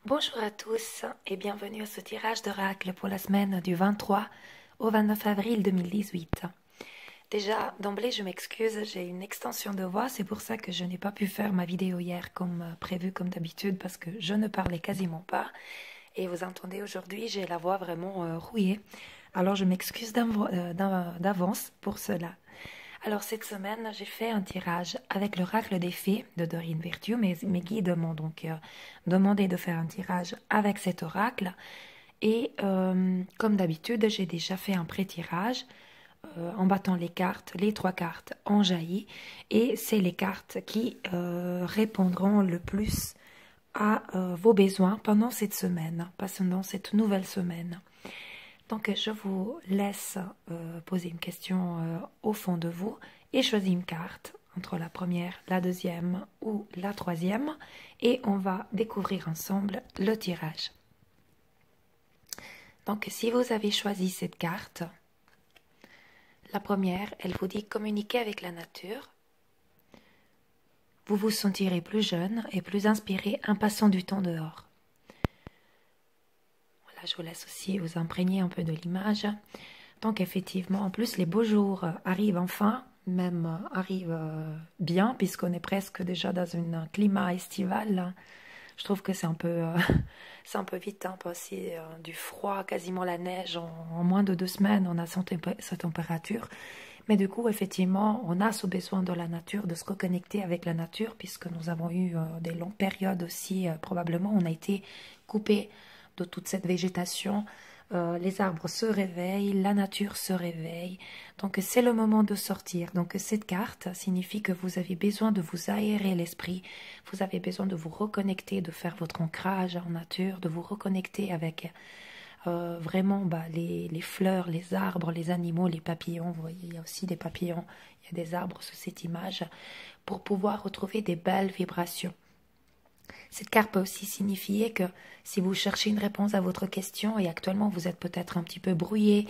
Bonjour à tous et bienvenue à ce tirage d'oracle pour la semaine du 23 au 29 avril 2018. Déjà, d'emblée, je m'excuse, j'ai une extension de voix, c'est pour ça que je n'ai pas pu faire ma vidéo hier comme prévu, comme d'habitude, parce que je ne parlais quasiment pas. Et vous entendez aujourd'hui, j'ai la voix vraiment rouillée. Alors je m'excuse d'avance pour cela. Alors cette semaine, j'ai fait un tirage avec l'oracle des fées de Dorine Virtue. Mes guides m'ont donc demandé de faire un tirage avec cet oracle. Et comme d'habitude, j'ai déjà fait un pré-tirage en battant les cartes. Les trois cartes ont jailli. Et c'est les cartes qui répondront le plus à vos besoins pendant cette semaine, pendant cette nouvelle semaine. Donc, je vous laisse poser une question au fond de vous et choisir une carte entre la première, la deuxième ou la troisième et on va découvrir ensemble le tirage. Donc, si vous avez choisi cette carte, la première, elle vous dit communiquer avec la nature. Vous vous sentirez plus jeune et plus inspiré en passant du temps dehors. Je vous laisse aussi vous imprégner un peu de l'image. Donc effectivement, en plus les beaux jours arrivent enfin, même arrivent bien, puisqu'on est presque déjà dans un climat estival. Je trouve que c'est un peu, c'est un peu vite passer du froid, quasiment la neige, en moins de 2 semaines, on a cette température. Mais du coup, effectivement, on a ce besoin de la nature, de se reconnecter avec la nature, puisque nous avons eu des longues périodes aussi, probablement, on a été coupé de toute cette végétation, les arbres se réveillent, la nature se réveille, donc c'est le moment de sortir. Donc cette carte signifie que vous avez besoin de vous aérer l'esprit, vous avez besoin de vous reconnecter, de faire votre ancrage en nature, de vous reconnecter avec vraiment les fleurs, les arbres, les animaux, les papillons. Vous voyez, il y a aussi des papillons, il y a des arbres sous cette image, pour pouvoir retrouver des belles vibrations. Cette carte peut aussi signifier que si vous cherchez une réponse à votre question et actuellement vous êtes peut-être un petit peu brouillé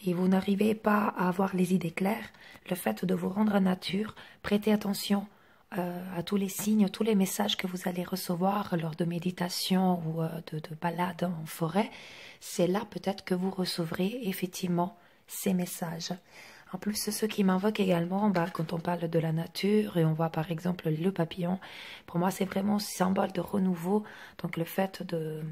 et vous n'arrivez pas à avoir les idées claires, le fait de vous rendre à nature, prêtez attention à tous les signes, tous les messages que vous allez recevoir lors de méditation ou de balades en forêt, c'est là peut-être que vous recevrez effectivement ces messages. En plus, ce qui m'invoque également, quand on parle de la nature et on voit par exemple le papillon, pour moi c'est vraiment un symbole de renouveau. Donc le fait de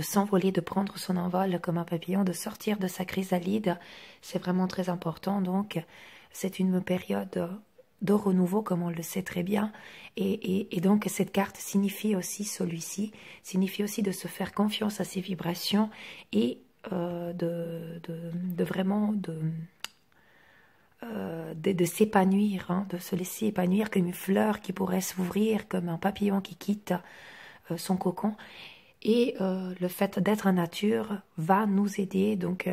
s'envoler, de prendre son envol comme un papillon, de sortir de sa chrysalide, c'est vraiment très important. Donc c'est une période de renouveau comme on le sait très bien. Et donc cette carte signifie aussi celui-ci, signifie aussi de se faire confiance à ses vibrations et de vraiment de s'épanouir, de se laisser épanouir comme une fleur qui pourrait s'ouvrir, comme un papillon qui quitte son cocon. Et le fait d'être en nature va nous aider, donc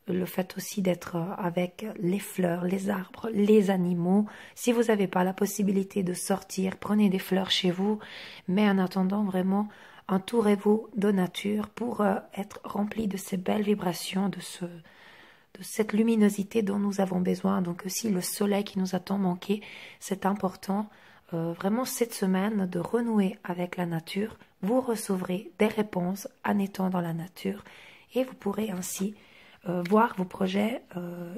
le fait aussi d'être avec les fleurs, les arbres, les animaux. Si vous n'avez pas la possibilité de sortir, prenez des fleurs chez vous, mais en attendant vraiment, entourez-vous de nature pour être rempli de ces belles vibrations, de cette luminosité dont nous avons besoin. Donc aussi le soleil qui nous a tant manqué, c'est important. Vraiment cette semaine de renouer avec la nature, vous recevrez des réponses en étant dans la nature et vous pourrez ainsi voir vos projets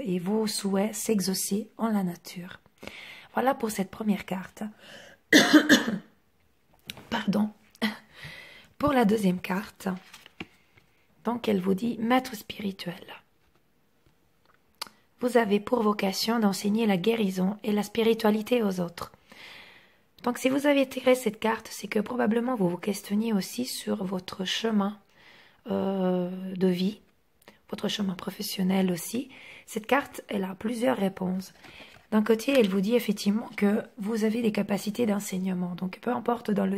et vos souhaits s'exaucer en la nature. Voilà pour cette première carte. Pardon. Pour la deuxième carte, donc elle vous dit maître spirituel. Vous avez pour vocation d'enseigner la guérison et la spiritualité aux autres. Donc si vous avez tiré cette carte, c'est que probablement vous vous questionniez aussi sur votre chemin de vie, votre chemin professionnel aussi. Cette carte, elle a plusieurs réponses. D'un côté, elle vous dit effectivement que vous avez des capacités d'enseignement. Donc peu importe dans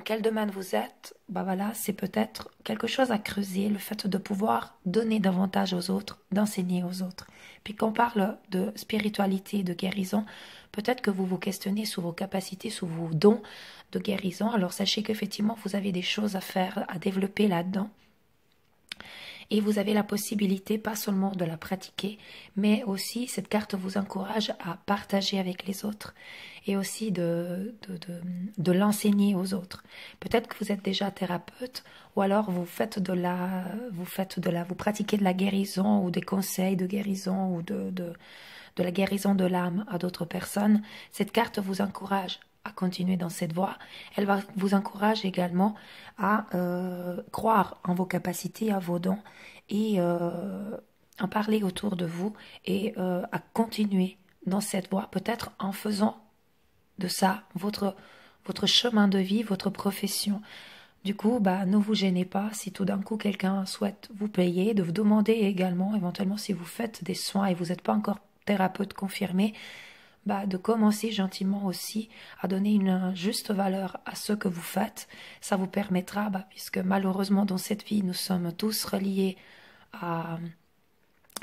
quel domaine vous êtes, voilà, c'est peut-être quelque chose à creuser, le fait de pouvoir donner davantage aux autres, d'enseigner aux autres. Puis quand on parle de spiritualité, de guérison, peut-être que vous vous questionnez sur vos capacités, sur vos dons de guérison. Alors sachez qu'effectivement, vous avez des choses à faire, à développer là-dedans. et vous avez la possibilité pas seulement de la pratiquer, mais aussi cette carte vous encourage à partager avec les autres et aussi de l'enseigner aux autres. Peut-être que vous êtes déjà thérapeute ou alors vous pratiquez de la guérison ou des conseils de guérison ou de la guérison de l'âme à d'autres personnes. Cette carte vous encourage à continuer dans cette voie. Elle va vous encourager également à croire en vos capacités, à vos dons et en parler autour de vous et à continuer dans cette voie, peut-être en faisant de ça votre chemin de vie, votre profession. Du coup, ne vous gênez pas si tout d'un coup quelqu'un souhaite vous payer, de vous demander également, éventuellement si vous faites des soins et vous n'êtes pas encore thérapeute confirmé, de commencer gentiment aussi à donner une juste valeur à ce que vous faites. Ça vous permettra, puisque malheureusement dans cette vie nous sommes tous reliés à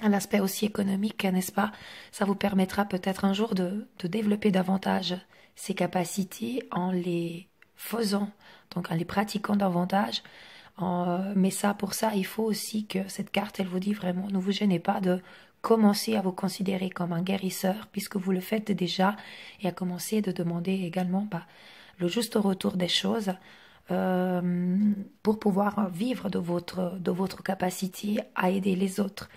un aspect aussi économique, n'est-ce pas? Ça vous permettra peut-être un jour de développer davantage ces capacités en les faisant, donc en les pratiquant davantage. Mais pour ça, il faut aussi que cette carte, elle vous dit vraiment, ne vous gênez pas de commencer à vous considérer comme un guérisseur, puisque vous le faites déjà, et à commencer de demander également le juste retour des choses pour pouvoir vivre de votre capacité à aider les autres.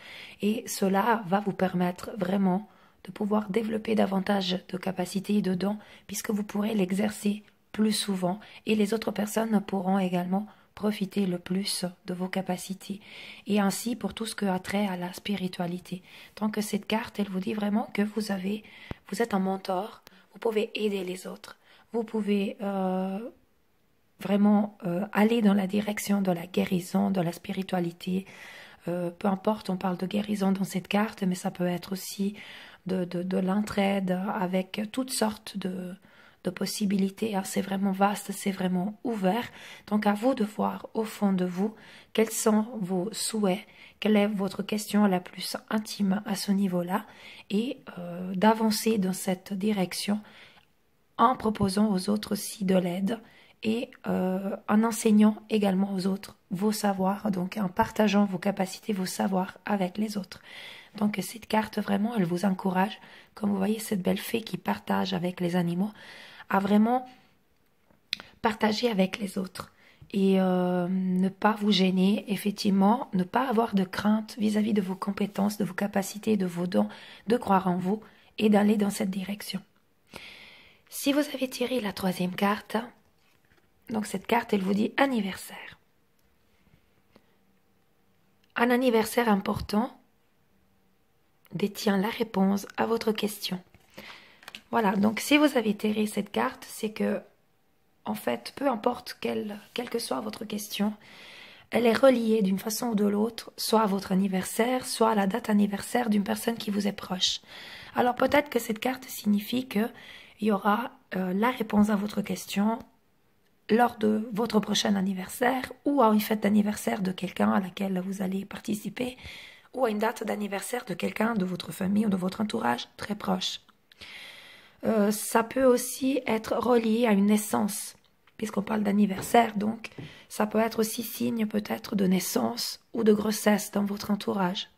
Et cela va vous permettre vraiment de pouvoir développer davantage de capacités et de dons, puisque vous pourrez l'exercer plus souvent, et les autres personnes pourront également profiter le plus de vos capacités. Et ainsi pour tout ce qui a trait à la spiritualité. Donc cette carte, elle vous dit vraiment que vous êtes un mentor, vous pouvez aider les autres, vous pouvez vraiment aller dans la direction de la guérison, de la spiritualité. Peu importe, on parle de guérison dans cette carte, mais ça peut être aussi de l'entraide avec toutes sortes de possibilités. C'est vraiment vaste, c'est vraiment ouvert. Donc à vous de voir au fond de vous quels sont vos souhaits, quelle est votre question la plus intime à ce niveau-là, et d'avancer dans cette direction en proposant aux autres aussi de l'aide et en enseignant également aux autres vos savoirs, donc en partageant vos capacités, vos savoirs avec les autres. Donc cette carte, vraiment, elle vous encourage, comme vous voyez cette belle fée qui partage avec les animaux, à vraiment partager avec les autres et ne pas vous gêner, effectivement, ne pas avoir de crainte vis-à-vis de vos compétences, de vos capacités, de vos dons, de croire en vous et d'aller dans cette direction. Si vous avez tiré la troisième carte, donc cette carte, elle vous dit anniversaire. Un anniversaire important détient la réponse à votre question. Voilà, donc si vous avez tiré cette carte, c'est que, en fait, peu importe quelle que soit votre question, elle est reliée d'une façon ou de l'autre, soit à votre anniversaire, soit à la date anniversaire d'une personne qui vous est proche. Alors peut-être que cette carte signifie qu'il y aura la réponse à votre question lors de votre prochain anniversaire ou à une fête d'anniversaire de quelqu'un à laquelle vous allez participer ou à une date d'anniversaire de quelqu'un de votre famille ou de votre entourage très proche. Ça peut aussi être relié à une naissance, puisqu'on parle d'anniversaire, donc ça peut être aussi signe peut-être de naissance ou de grossesse dans votre entourage.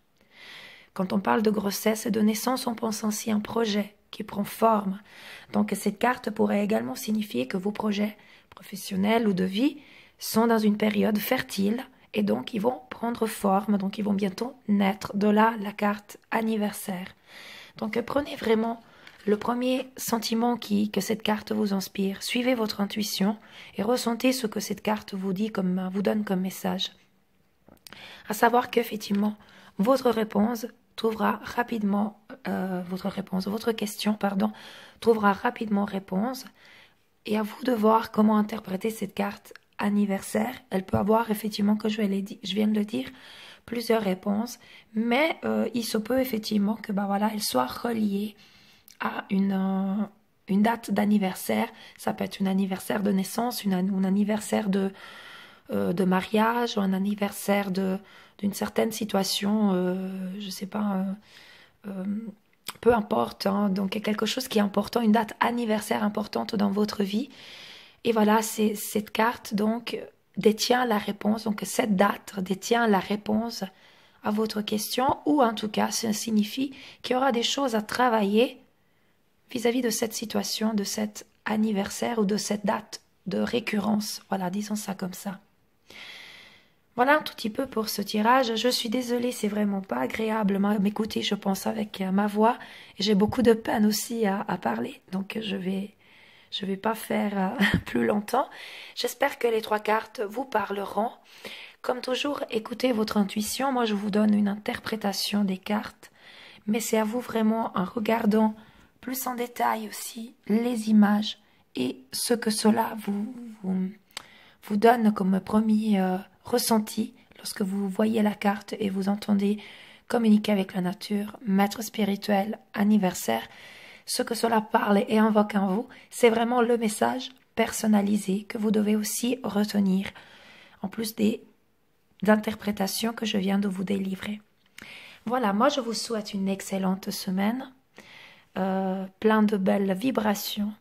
Quand on parle de grossesse et de naissance, on pense aussi à un projet qui prend forme. Donc cette carte pourrait également signifier que vos projets professionnels ou de vie sont dans une période fertile et donc ils vont prendre forme, donc ils vont bientôt naître. De là, la carte anniversaire. Donc prenez vraiment le premier sentiment que cette carte vous inspire. Suivez votre intuition et ressentez ce que cette carte vous dit vous donne comme message. À savoir qu'effectivement, votre question trouvera rapidement réponse. Et à vous de voir comment interpréter cette carte anniversaire. Elle peut avoir effectivement, je viens de le dire, plusieurs réponses, mais il se peut effectivement que elle soit reliée à une date d'anniversaire. Ça peut être un anniversaire de naissance, un anniversaire de mariage, ou un anniversaire d'une certaine situation, je ne sais pas, peu importe, hein, donc quelque chose qui est important, une date anniversaire importante dans votre vie. Et voilà, cette carte, donc, détient la réponse, donc cette date détient la réponse à votre question, ou en tout cas, ça signifie qu'il y aura des choses à travailler vis-à-vis de cette situation, de cet anniversaire ou de cette date de récurrence. Voilà, disons ça comme ça. Voilà un tout petit peu pour ce tirage. Je suis désolée, c'est vraiment pas agréable m'écouter, je pense, avec ma voix. J'ai beaucoup de peine aussi à parler, donc je vais pas faire plus longtemps. J'espère que les 3 cartes vous parleront. Comme toujours, écoutez votre intuition. Moi, je vous donne une interprétation des cartes, mais c'est à vous vraiment, en regardant plus en détail aussi les images et ce que cela vous donne comme premier ressenti lorsque vous voyez la carte et vous entendez communiquer avec la nature, maître spirituel, anniversaire. Ce que cela parle et invoque en vous, c'est vraiment le message personnalisé que vous devez aussi retenir, en plus des interprétations que je viens de vous délivrer. Voilà, moi je vous souhaite une excellente semaine, plein de belles vibrations,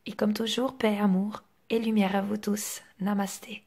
et comme toujours, paix, amour et lumière à vous tous. Namasté.